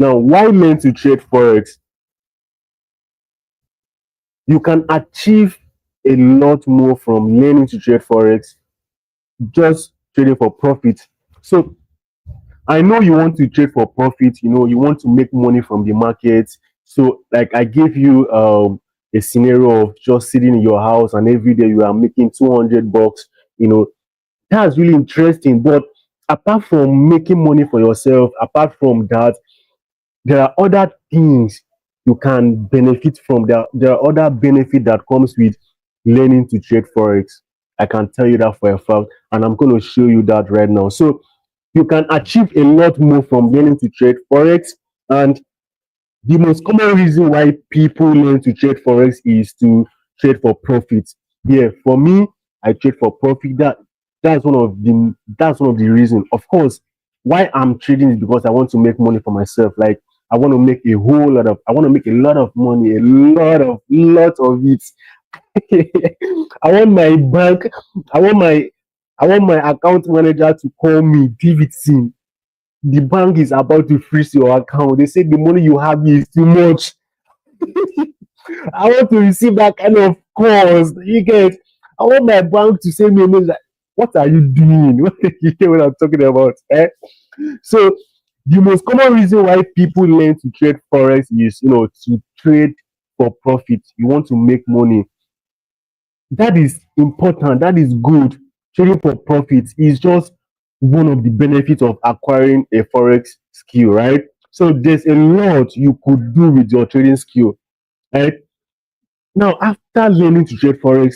Now, why learn to trade Forex? You can achieve a lot more from learning to trade Forex, just trading for profit. So I know you want to trade for profit, you want to make money from the market. So, like I gave you a scenario of just sitting in your house and every day you are making 200 bucks, you know, that's really interesting. But apart from making money for yourself, apart from that, there are other things you can benefit from. There are other benefit that comes with learning to trade Forex. I can tell you that for a fact, and I'm going to show you that right now. So, you can achieve a lot more from learning to trade Forex. And the most common reason why people learn to trade Forex is to trade for profit. Yeah, for me, I trade for profit. That's one of the reasons. Of course, why I'm trading is because I want to make money for myself. Like I want to make a lot of money, a lot of it. I want my bank, I want my I want my account manager to call me, Davidson. The bank is about to freeze your account. They say the money you have is too much. I want to receive that kind of calls. You get? I want my bank to send me a message like, "What are you doing?" You get what I'm talking about? Eh? So the most common reason why people learn to trade forex is, to trade for profit. You want to make money. That is important. That is good. Trading for profit is just one of the benefits of acquiring a forex skill, right? So there's a lot you could do with your trading skill, right? Now, after learning to trade forex,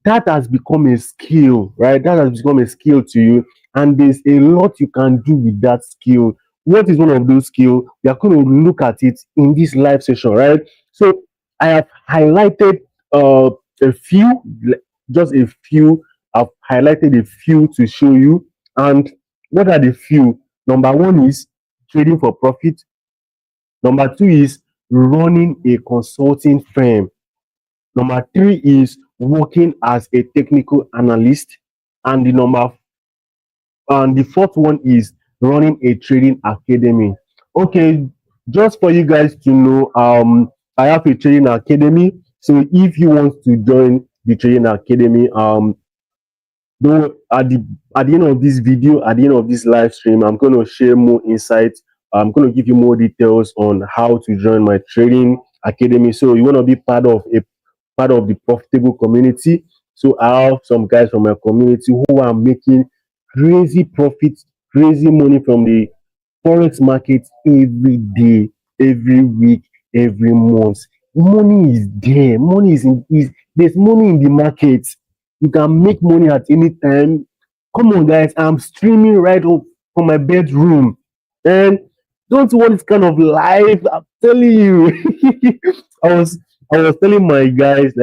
that has become a skill, right? That has become a skill to you, and there's a lot you can do with that skill. What is one of those skills? We are going to look at it in this live session, right? So, I have highlighted uh, a few, just a few. I've highlighted a few to show you. And what are the few? Number one is trading for profit. Number two is running a consulting firm. Number three is working as a technical analyst. And the fourth one is running a trading academy. Okay, just for you guys to know, I have a trading academy. So if you want to join the trading academy, though at the end of this video, at the end of this live stream, I'm going to share more insights. I'm going to give you more details on how to join my trading academy. So you want to be part of the profitable community. So I have some guys from my community who are making crazy profits, crazy money from the forex market every day, every week, every month. Money is there. There's money in the market. You can make money at any time. Come on, guys. I'm streaming right up from my bedroom. And don't want this kind of life. I'm telling you. I was I was telling my guys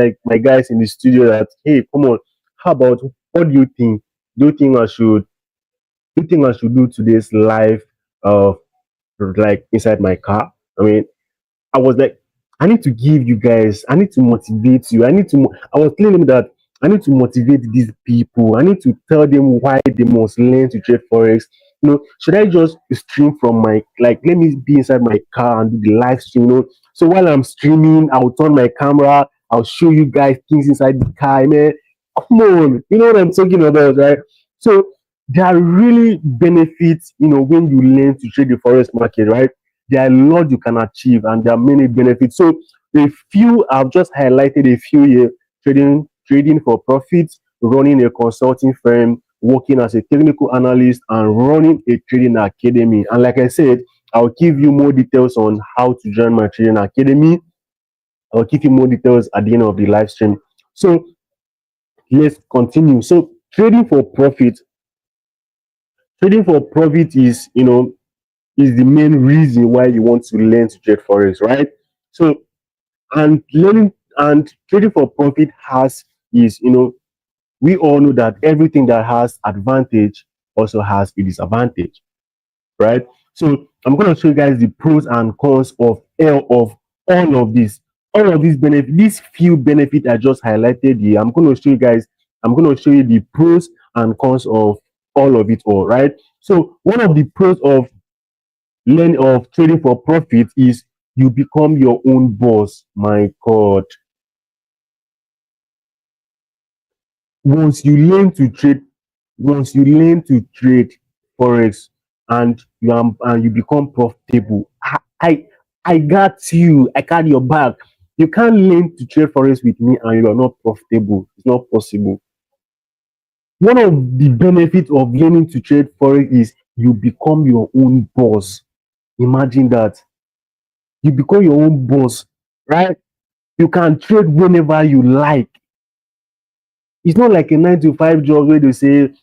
in the studio that, hey, come on, how about what do you think? Do you think I should do today's live uh like inside my car? I mean, I was like, I need to motivate you. I was telling them that I need to motivate these people. I need to tell them why they must learn to trade forex. Should I just stream from let me be inside my car and do the live stream? So while I'm streaming, I'll turn my camera, I'll show you guys things inside the car, man. Come on, you know what I'm talking about, right? So there are really benefits, when you learn to trade the forex market, right? There are a lot you can achieve and there are many benefits. So I've just highlighted a few here: trading for profits, running a consulting firm, working as a technical analyst, and running a trading academy. And like I said, I'll give you more details on how to join my trading academy. I'll give you more details at the end of the live stream. So let's continue. So trading for profit is the main reason why you want to learn to trade forex, right? So and learning and trading for profit has is we all know that everything that has advantage also has a disadvantage, right? So I'm going to show you guys the pros and cons of all of this, benefit, these few benefits I just highlighted here. I'm going to show you the pros and cons of all of it all, right? So one of the pros of learn of trading for profit is you become your own boss. My God. Once you learn to trade, once you learn to trade forex and you become profitable, I got you. I got your back. You can't learn to trade forex with me and you are not profitable. It's not possible. One of the benefits of learning to trade forex is you become your own boss. Imagine that. You become your own boss, right? You can trade whenever you like. It's not like a 9 to 5 job where they say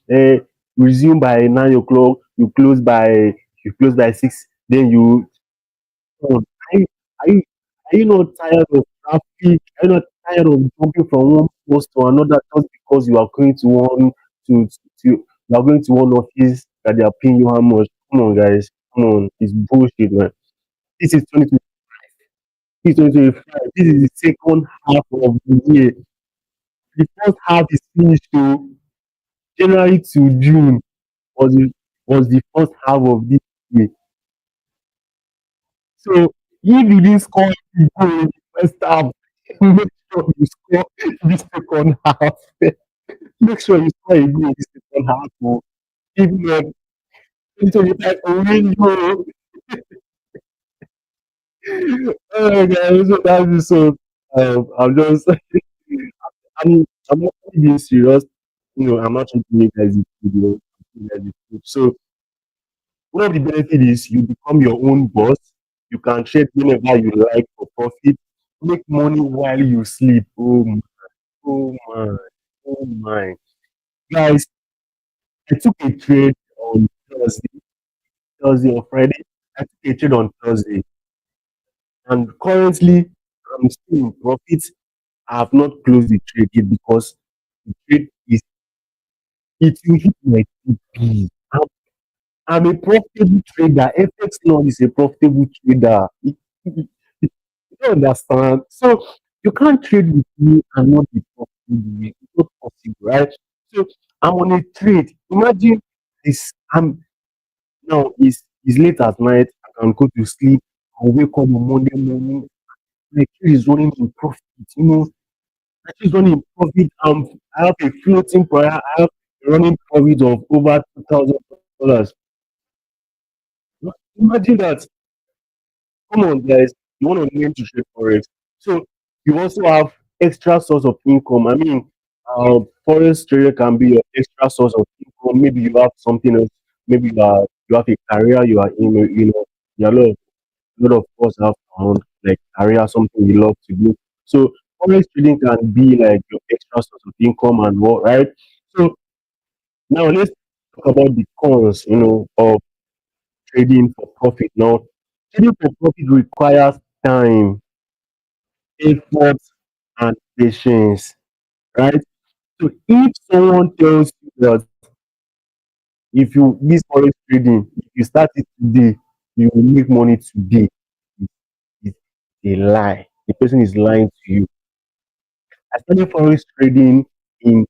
resume by 9 o'clock, you close by 6, then you on. Are you are you not tired of traffic? Are you not tired of jumping from one post to another just because you are going to one to you are going to one office that they are paying you how much? Come on, guys. Come on. It's bullshit, man. This is 2020, this is 2025. This is the second half of the year. The first half is finished. So January to June was the first half of this year. So if you didn't score a goal in the first half, make sure you score in the second half. Make sure you score a goal in the second half. Oh. If not, 2025 will win you. Oh, guys, so that's it. So I'm just, I'm not being serious. You know, I'm not trying to make guys a video. So one of the benefits is you become your own boss. You can trade whenever you like for profit. Make money while you sleep. Oh my, oh my, oh my. Guys, I took a trade on Thursday or Friday. I took a trade on Thursday, and currently I'm still in profit. I have not closed the trade yet because the trade is it will hit my TP. I'm a profitable trader. FX Lord is a profitable trader. You don't understand. So you can't trade with me and not be profitable. It's not possible, right? So I'm on a trade. Imagine this. I'm now it's late at night. I can go to sleep. I'll wake up on Monday morning. My trade is running in profit. You know, my trade is running in profit. I have a floating price. I have a running profit of over $2,000. Imagine that. Come on, guys. You want to learn to trade forex. So you also have extra source of income. I mean, forex trader can be your extra source of income. Maybe you have something else. Maybe you have a career you are in. You know, there are a lot of us have like career something you love to do. So forex trading can be like your extra source of income and what, right? So now let's talk about the cons. You know, of trading for profit. Now, trading for profit requires time, effort, and patience, right? So if someone tells you that if you this forex trading, if you start it today, you will make money today, it's a lie. The person is lying to you. I started forex trading in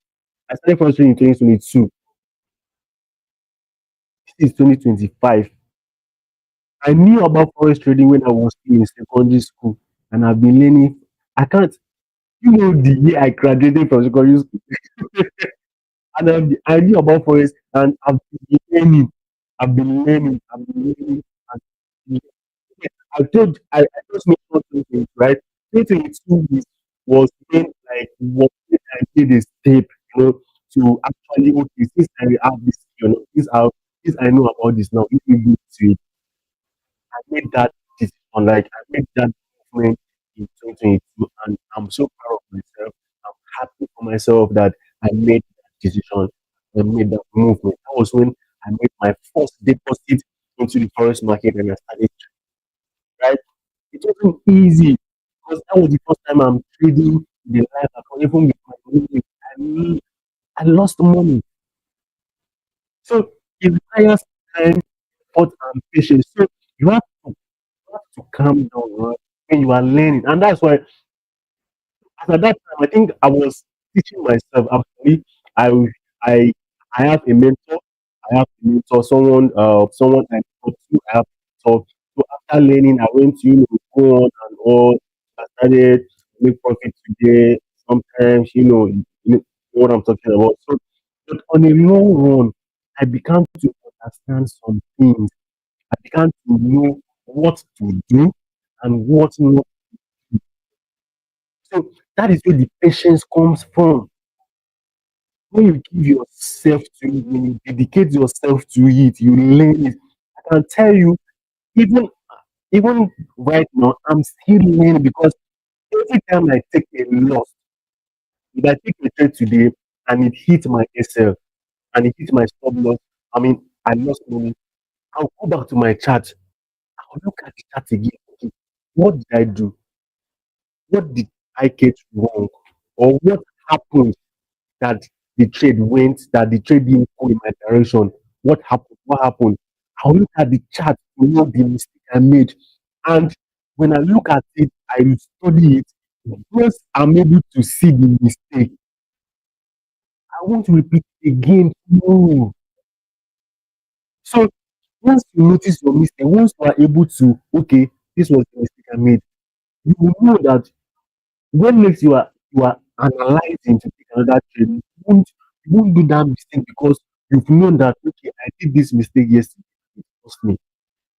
I started forex trading in 2022. This is 2025. I knew about forex trading when I was still in secondary school, and I've been learning. I can't, you know, the year I graduated from secondary school, and I knew about forex, and I've been learning. I've been learning. And I just made something right. 2022 was when like what I did a step, you know, to actually okay, since I have this, you know, this I know about this now. If we go to it, I made that decision, like I made that movement in 2022, and I'm so proud of myself. I'm happy for myself that I made that decision. I made that movement. That was when I made my first deposit into the forex market and I started, right? It wasn't easy because that was the first time I'm trading the life account, even with my money. I lost money. So it requires time, effort, and patience. So you have to calm down, right, when you are learning. And that's why at that time I think I was teaching myself actually. I I I have a mentor. I have a mentor, someone I talk to. I have talk. So after learning, I went to go on and on. I started to make profit today. Sometimes, you know what I'm talking about. So, but on a long run, I began to understand some things. I began to know what to do and what not. So that is where the patience comes from. When you give yourself to it, when you dedicate yourself to it, you learn it. I can tell you, even even right now, I'm still learning because every time I take a loss, if I take a trade today and it hit my SL and it hit my stop loss, I mean, I lost money. I'll go back to my chart. I'll look at the chart again. Okay, what did I do? What did I get wrong? Or what happened that that the trade didn't go in my direction? What happened? What happened? I'll look at the chart to know the mistake I made. And when I look at it, I will study it. Once I'm able to see the mistake, I won't repeat it again. No. So once you notice your mistake, once you are able to, okay, this was the mistake I made, you will know that when next you are analyzing to take another trade, you won't do that mistake because you've known that okay, I did this mistake yesterday. It cost me.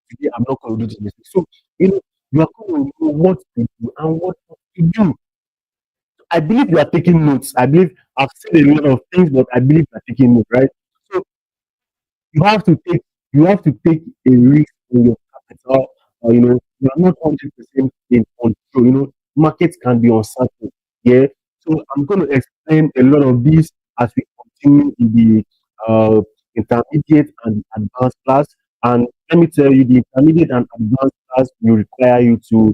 Today I'm not going to do this mistake. So you are going to know what to do and what not to do. I believe you are taking notes. I believe I've said a lot of things, but I believe you are taking notes, right? So you have to take you have to take a risk in your capital. You are not 100% in control. Markets can be uncertain. Yeah. So I'm going to explain a lot of this as we continue in the intermediate and advanced class. And let me tell you, the intermediate and advanced class will require you to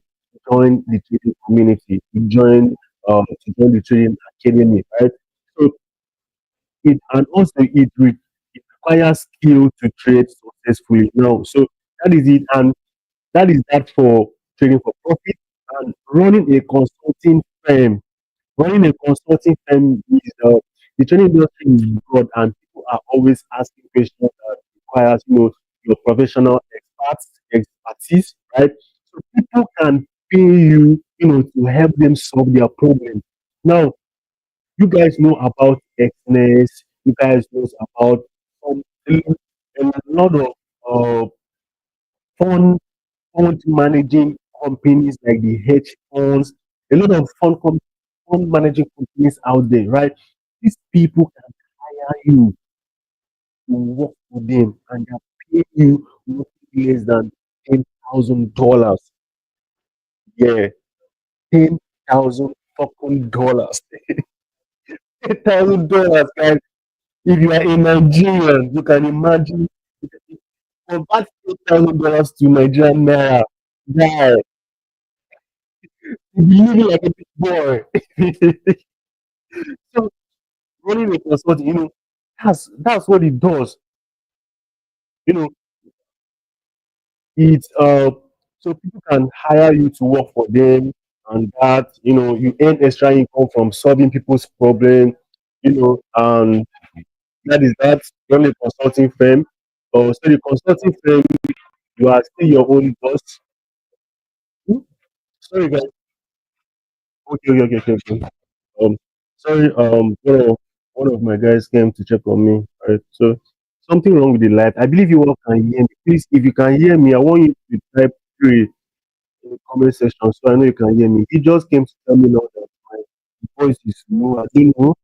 join the trading community, to join the trading academy, right? So it requires skill to trade successfully. Now, so that is it, and that is that for trading for profit and running a consulting firm. Running a consulting firm is the trading industry is broad, and people are always asking questions that requires your professional expertise, right? So people can pay you, to help them solve their problem. Now, you guys know about Xness. You guys know about um, a a lot of fund fund managing companies like the hedge funds. A lot of fund managing companies out there, right? These people can hire you to work for them, and they pay you nothing less than $10,000. Yeah, $10,000 fucking dollars. $10,000, guys. If you are a Nigerian, you can imagine. Convert $8,000 to Nigerian naira. Guy, you be living like a big boy. So running a consulting, that's what it does. You know, it's so people can hire you to work for them, and that you earn extra income from solving people's problem. And that is that. Running a consulting firm. So the consulting firm, you are still your own boss. Hmm? Sorry, guys. Okay, okay, okay, okay. Okay. Um, sorry, one of my guys came to check on me. Right, so something wrong with the light. I believe you all can hear me. Please, if you can hear me, I want you to type three in the comment section so I know you can hear me. He just came to tell me now that my voice is low. I don't know.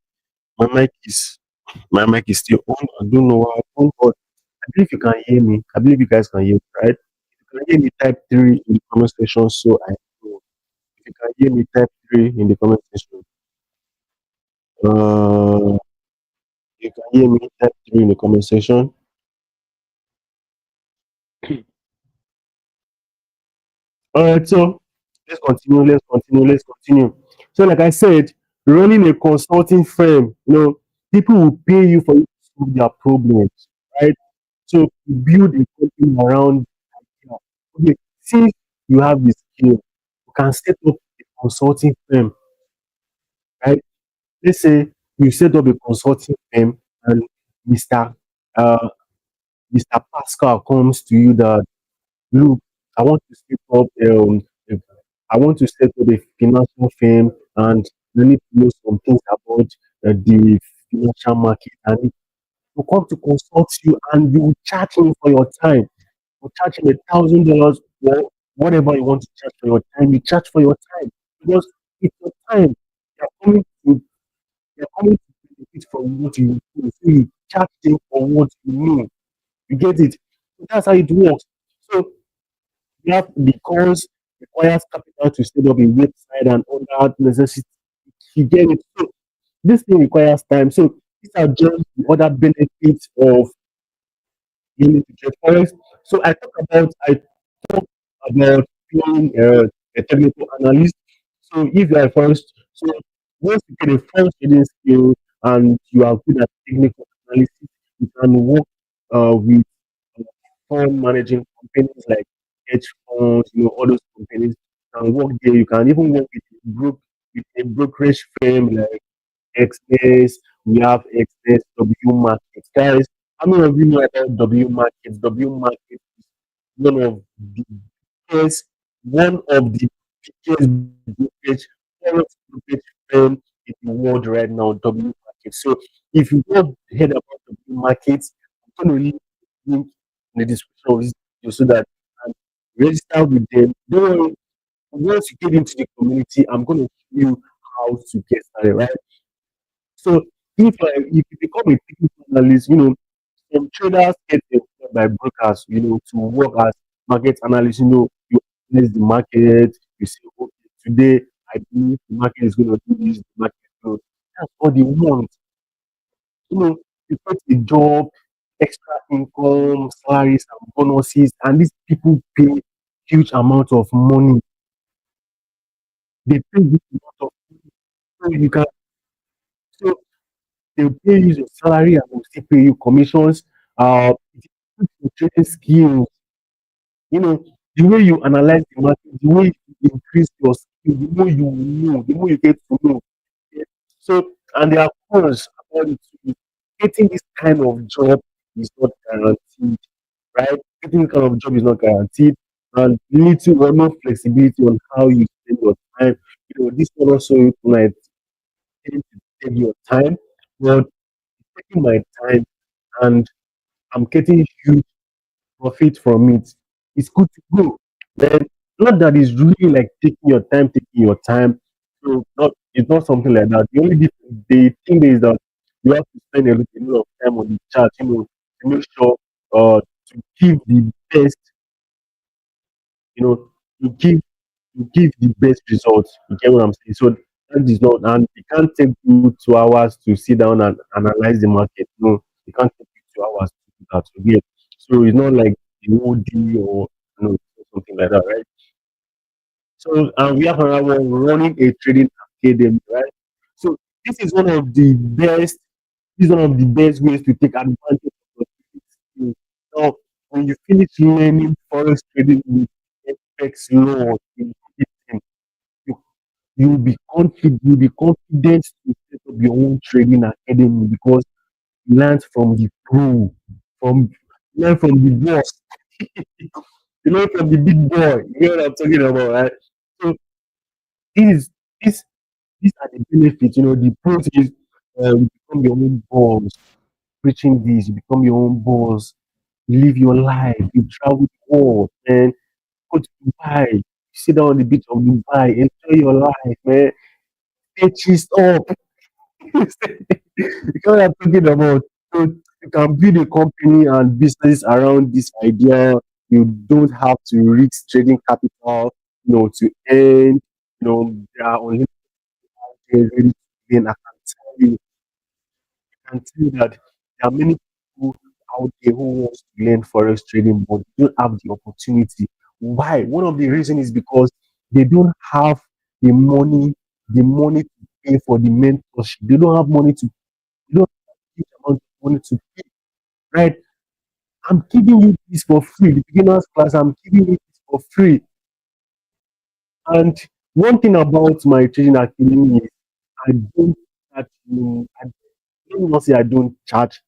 My mic is my mic is still on. I don't know why. But I believe you can hear me. I believe you guys can hear me, right? If you can hear me, type three in the comment section so I know. If you can hear me, type three in the comment section. Uh, you can hear me, type three in the comment section. All right, so let's continue. So, like I said, running a consulting firm, people will pay you for you to solve their problems, right? So, you build a company around idea. Okay, since you have the skill, you can set up a consulting firm, right? Let's say you set up a consulting firm and Mr. Uh, Mr. Pascal comes to you that look, I want to set up a- I want to set up a financial firm, and you need to know some things about the financial market, and to come to consult you, and you will charge him for your time. You charge him $1,000 or whatever you want to charge for your time. You charge for your time because it's your time. They're coming to they're coming to benefit from what you do. So you charge them for what you know. You get it? So that's how it works. So you have the course requires capital to set up a website and other necessities. You get it? So this thing requires time. So these are just the other benefits of being into trade forex. So I talk about being a technical analyst. So if you are first, so once you get a first trading skill and you are good at technical analysis, you can work with fund managing companies like hedge funds, all those companies. You can work there. You can even work with a brokerage firm like XS. We have XS W Markets. Guys, how many of you know about W Markets? W Markets is one of the biggest, one of the biggest brokerage, forex brokerage firm in the world right now, W Markets. So if you don't heard about W Markets, I'm going to leave the link in the description of this video so that you can register with them. Don't worry, once you get into the community, I'm going to show you how to get started, right? So if you become a technical analyst, some traders get employed by brokers, to work as market analysts. You analyze the market, you say, okay, today I believe the market is going to do this, the market. That's all they want. You get a job, extra income, salaries and bonuses, and these people pay huge amount of money. They pay huge amount of so you can so they'll pay you your salary and will still pay you commissions. It improves your trading skills. You know, the way you analyze the market, the way you increase your skill, the more you know, the more you get to know. Yeah. So, and there are cons about it too. Getting this kind of job is not guaranteed, right? Getting this kind of job is not guaranteed, and little or no flexibility on how you spend your time. This one also might tend to take your time, but taking my time and I'm getting huge profit from it. It's good to go. Then not that it's really like taking your time. So it's not something like that. The thing is that you have to spend a lot of time on the chart, to make sure to give the best, you know, to give the best results. You get what I'm saying? So that is not, and it can't take you 2 hours to sit down and analyze the market. No, it can't take you 2 hours to do that. So, yeah. So it's not like the OD or something like that, right? So we have another one running a trading academy, right? So this is one of the best. This is one of the best ways to take advantage of your trading skills. Now, when you finish learning forex trading with FX laws in Davidson, you you'll be confident to set up your own trading academy because you learn from the pro, from learn from the boss, you learn from the big boy. You know what I'm talking about, right? So these these these are the benefits. The pros is you become your own boss. Preaching this, you become your own boss. You live your life. You travel the world, man. Go to Dubai. Sit down on the beach of Dubai. Enjoy your life, man. Get cheesed up. You know what I'm talking about. So you can build a company and business around this idea. You don't have to risk trading capital, to earn. There are unlimited ready to gain. I can tell you that there are many people out there who wants to learn forex trading but don't have the opportunity. Why? One of the reasons is because they don't have the money to pay for the mentorship. They don't have money to they don't have huge amount of money to pay, right? I'm giving you this for free. The beginners class, I'm giving you this for free. And one thing about my trading academy is I don't charge you. Let me not say I don't charge.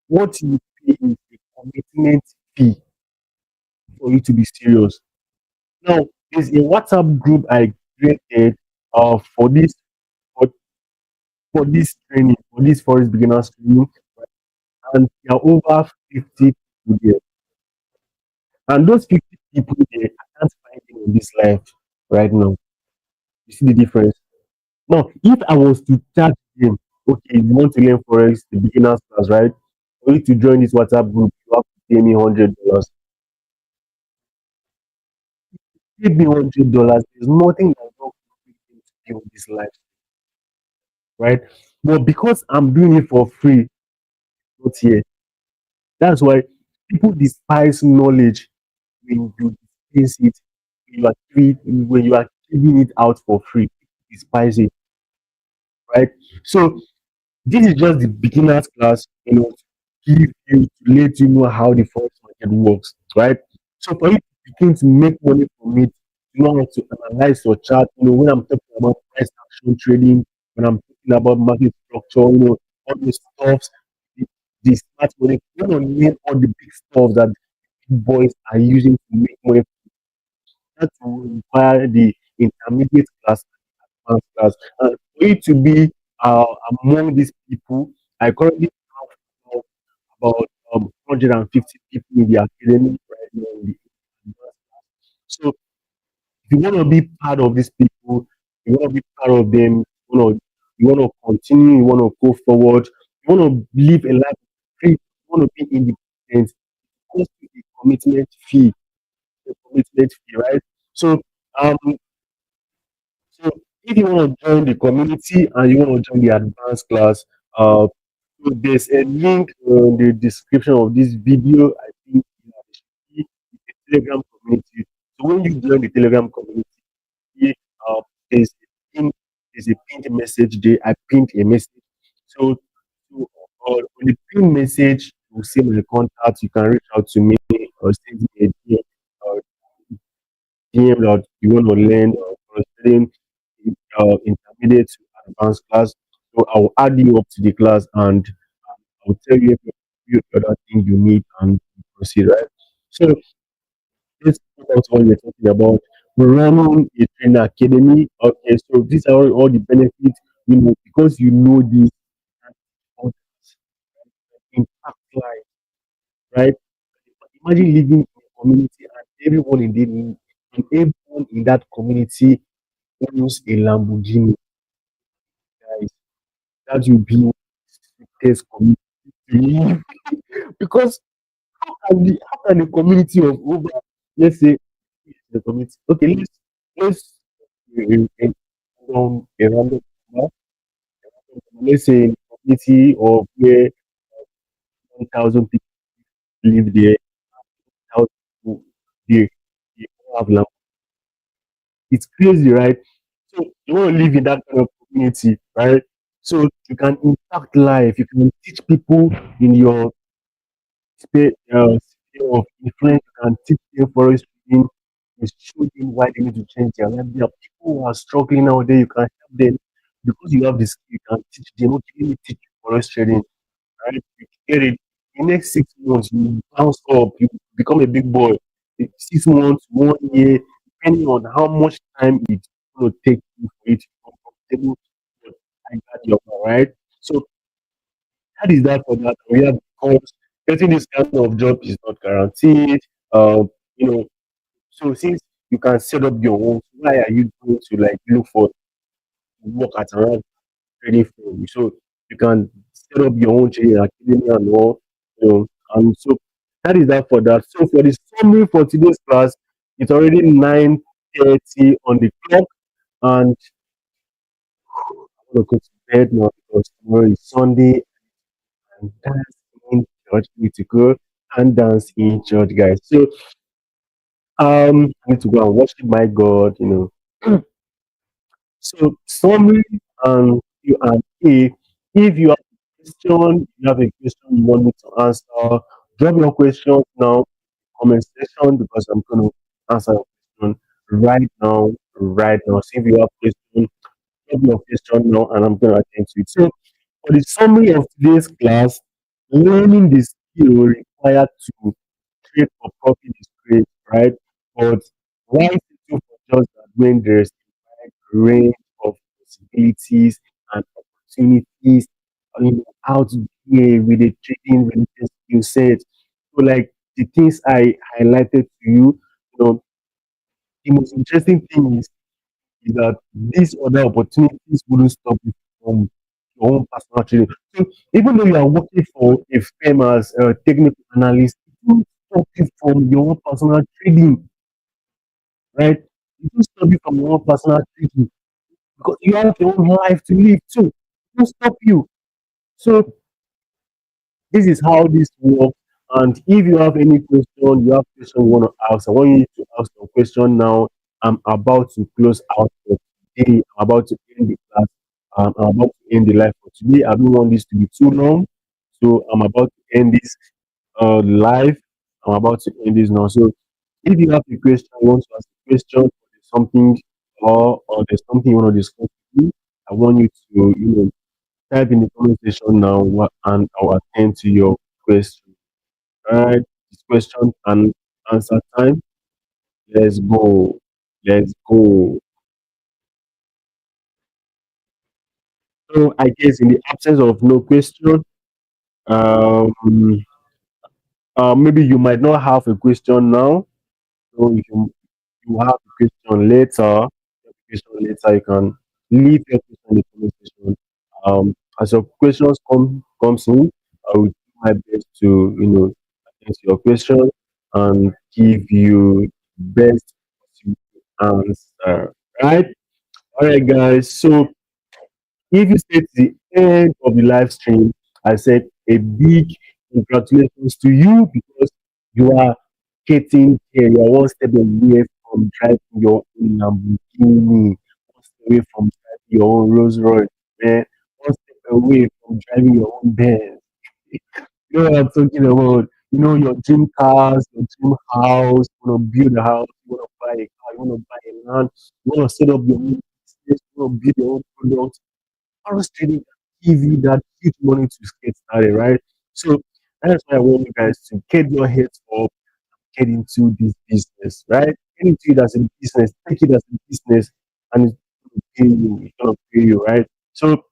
What you pay is a commitment fee. for you to be serious. Now, there's a WhatsApp group I created for for, for this training, for this forest beginners training, and there are over 50 people there. And those 50 people there, I can't find them in this life right now. You see the difference? Now, if I was to charge them, okay, you want to learn Forex, the beginners class, right? For you to join this WhatsApp group, you have to pay me $100. Pay me $100. There's nothing that not to do in this life, right? But because I'm doing it for free, not here. That's why people despise knowledge when you dispense it, when you are giving it out for free. People despise it, right? So this is just the beginner's class, to give you to let you know how the forex market works, right? So for you to begin to make money from it, you know how to analyze your chart. When I'm talking about price action trading, when I'm talking about market structure, all those stuffs, the, the smart money, you want to name all the big stuff that big boys are using to make money. That will require the intermediate class and advanced class. And for you to be uh, among these people, I currently have about 150 people in the academy right now. So if you want to be part of these people, you want to be part of them, you want to continue, you want to go forward, you want to live a life of free, you want to be independent, it costs you a commitment fee, right? So um So if you want to join the community and you want to join the advanced class, so there's a link in the description of this video. I think it's the Telegram community. So when you join the Telegram community, uh, there's there's a pinned message there. I pinned a message. So on the pinned message, you will see my contact. You can reach out to me or send me a DM. That you want to learn or studying intermediate to advanced class. So I will add you up to the class and I will tell you every other thing you need and proceed, right? So let's talk about what we're talking about. Running a trainer academy. Okay, so these are all the benefits, because you know this and others impact life, right? Imagine living in a community and everyone in that community owns a Lamborghini, guys. That will be one of the sweetest community to live. Because how can a community of over, let's say, the community, okay, let's a random number, let's say a community of where 1,000 people live there, 1,000 people, they, they all have land. It's crazy, right? So you want to live in that kind of community, right? So you can impact life, you can teach people in your sphere of influence. You can teach them forest trading, you show them why they need to change their life. There are people who are struggling nowadays, you can help them because you have the skill, you can teach them, okay, let me teach you forest trading, right? You get it. In the next 6 months, you bounce up, you become a big boy. In 6 months, 1 year, depending on how much time it's going to take you for it to become comfortable, I got your right? So that is that for that. We have because getting this kind of job is not guaranteed. Um, you know, so since you can set up your own, why are you going to like look for work at around trading firm? So you can set up your own trading academy and all, and so that is that for that. So for the summary for today's class, it's already 9:30 on the clock, and I'm gonna go to bed now because tomorrow is Sunday and dance in church. Need to go and dance in church, guys. So I need to go and worship my God. So summary and Q&A. If you have a question, you want me to answer, drop your questions now in the comment section because I'm going to answer your question right now, right now. So if you have question, drop your question now and I'm going to attend to it. So for the summary of today's class, learning the skill required to trade for profit is great, right? But why settle for just that when there's a wide range of possibilities and opportunities, out here with the trading related skill set? So, like the things I highlighted to you, the most interesting thing is that these other opportunities wouldn't stop you from your own personal trading. So even though you are working for a firm as a technical analyst, it won't stop you from your own personal trading, right? It won't stop you from your own personal trading because you have your own life to live too. It won't stop you. So this is how this works. And if you have any question, you have question you want to ask, I want you to ask your question now. I'm about to close out for today. I'm about to end the class. I'm about to end the live for today. I don't want this to be too long. So I'm about to end this live. I'm about to end this now. So if you have a question, you want to ask a question, or there's something or there's something you want to discuss with me, I want you to, type in the comment section now and I'll attend to your question. Alright, this question and answer time. Let's go. Let's go. So I guess in the absence of no question, um, maybe you might not have a question now. So if you have a question later, you can leave your question in the comment section. As your questions comes in, I will do my best to answer your question and give you best possible answer. Right? All right, guys. So if you stay to the end of the live stream, I said a big congratulations to you because you are getting here. You are one step away from driving your own Lamborghini, one step away from driving your own Rolls Royce, man. One step away from driving your own Benz. You know what I'm talking about? You know your dream cars, your dream house. You want to build a house. You want to buy a car. You want to buy a land. You want to set up your own business. You want to build your own product. Forex trading can give you that huge money to get started, right? So that's why I want you guys to get your heads up, get into this business, right? Get into it as a business, take it as a business, and it's gonna pay you. It's gonna pay you, right? So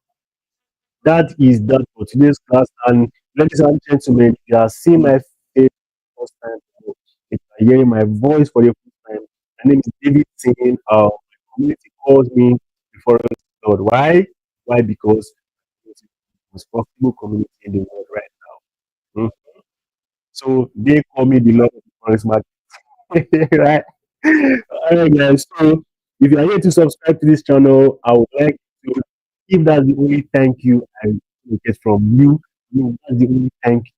that is that for today's class. And ladies and gentlemen, if you are seeing my face for the first time, or if you are hearing my voice for the first time, my name is Davidson. My community calls me before God. Why? Why? Because it's the most profitable community in the world right now. So they call me the Lord of the Forex market, right? All right, guys. So if you are here to subscribe to this channel, I would like to, if that's the only thank you I will get from you, that's the only thank you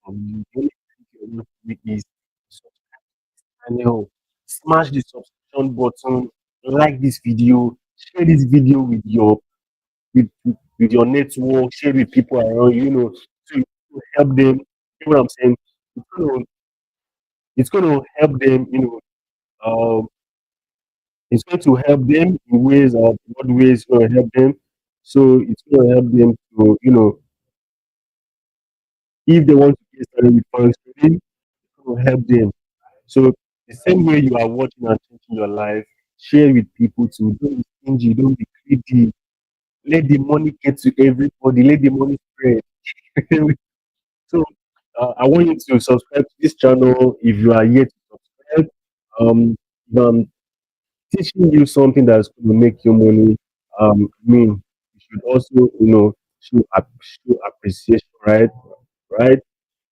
from you. The only thank you I want to do is subscribe to the channel, smash the subscription button, like this video, share this video with your network, share with people around you, so you help them. You know what I'm saying? It's gonna it's gonna help them, it's going to help them in ways of what ways it's going to help them. So it's going to help them to, if they want to get started with forex trading, it's going to help them. So the same way you are watching and changing your life, share with people too. Don't be stingy, don't be greedy. Let the money get to everybody. Let the money spread. So I want you to subscribe to this channel if you are yet to subscribe. Um, um, Teaching you something that's going to make you money. I mean, you should also, show appreciation, right? Right.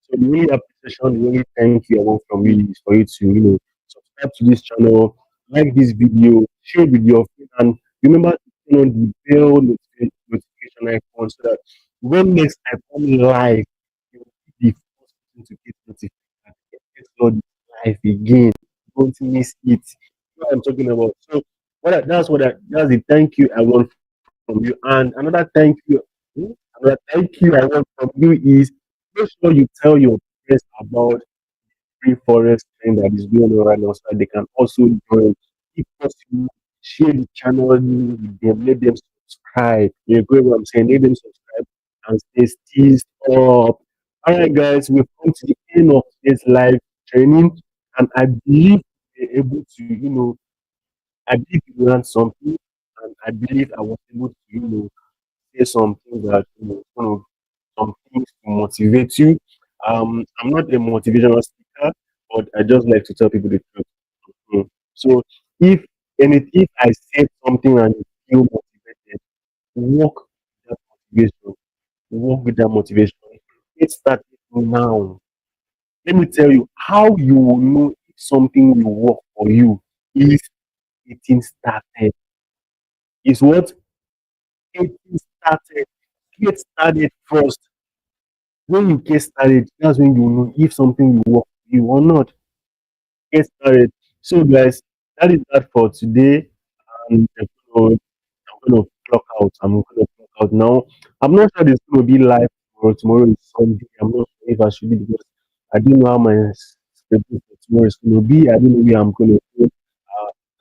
So the only appreciation, the only thank you I want from you is for you to, subscribe to this channel, like this video, share with your friends, and remember to turn on the bell notification icon so that when next I come live, you will be the first person to get notified. Let's not live again. Don't miss it. What I'm talking about. So that's the thank you I want from you. And another thank you I want from you is make sure you tell your friends about free forex trend that is going on right now so that they can also join. If possible, share the channel with them, let them subscribe. You agree what I'm saying? Let them subscribe and stay stitched up. All right, guys, we've come to the end of today's live training. And I believe we're able to, I believe you learned something, and I believe I was able to, say something that, some things to motivate you. I'm not a motivational speaker, but I just like to tell people the truth. Mm. So if if I said something and you feel motivated, work with that motivation. Work with that motivation. Get started now. Let me tell you how you will know if something will work for you is getting started. Is what getting started. Get started first. When you get started, that's when you know if something will work for you or not. Get started. So guys, that is that for today. And I'm gonna clock out. I'm gonna clock out now. I'm not sure it's gonna be live tomorrow. Tomorrow is Sunday. I'm not sure if I should be because I don't know how my schedule for tomorrow is gonna be. I don't know where I'm gonna go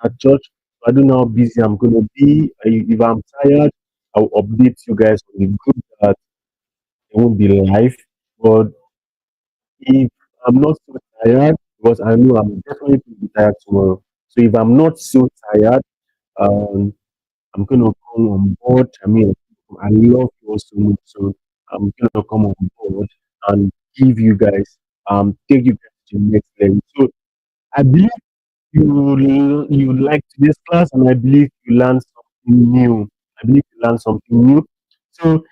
at church. I don't know how busy I'm gonna be. If I'm tired, I'll update you guys on the group that it won't be live. But if I'm not so tired, because I know I'm definitely going to be tired tomorrow. So if I'm not so tired, um, I'm gonna come on board. I mean, I love you all so much, so I'm gonna come on board and give you guys, take you guys to the next level. So I believe you like today's class, and I believe you learned something new. I believe you learned something new. So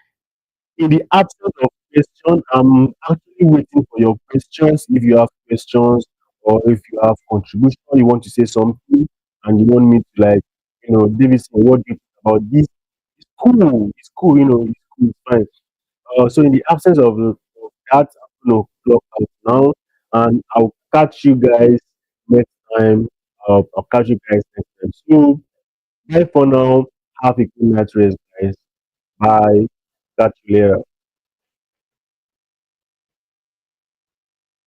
in the absence of question, I'm actually waiting for your questions. If you have questions or if you have contribution, you want to say something and you want me to like, Davidson, what do you think about this? It's cool. It's cool, it's cool, it's fine. So in the absence of that, I'm gonna clock out now and I'll catch you guys next time. I'll catch you guys next time. So bye for now. Have a good night rest, guys. Bye. Catch you later.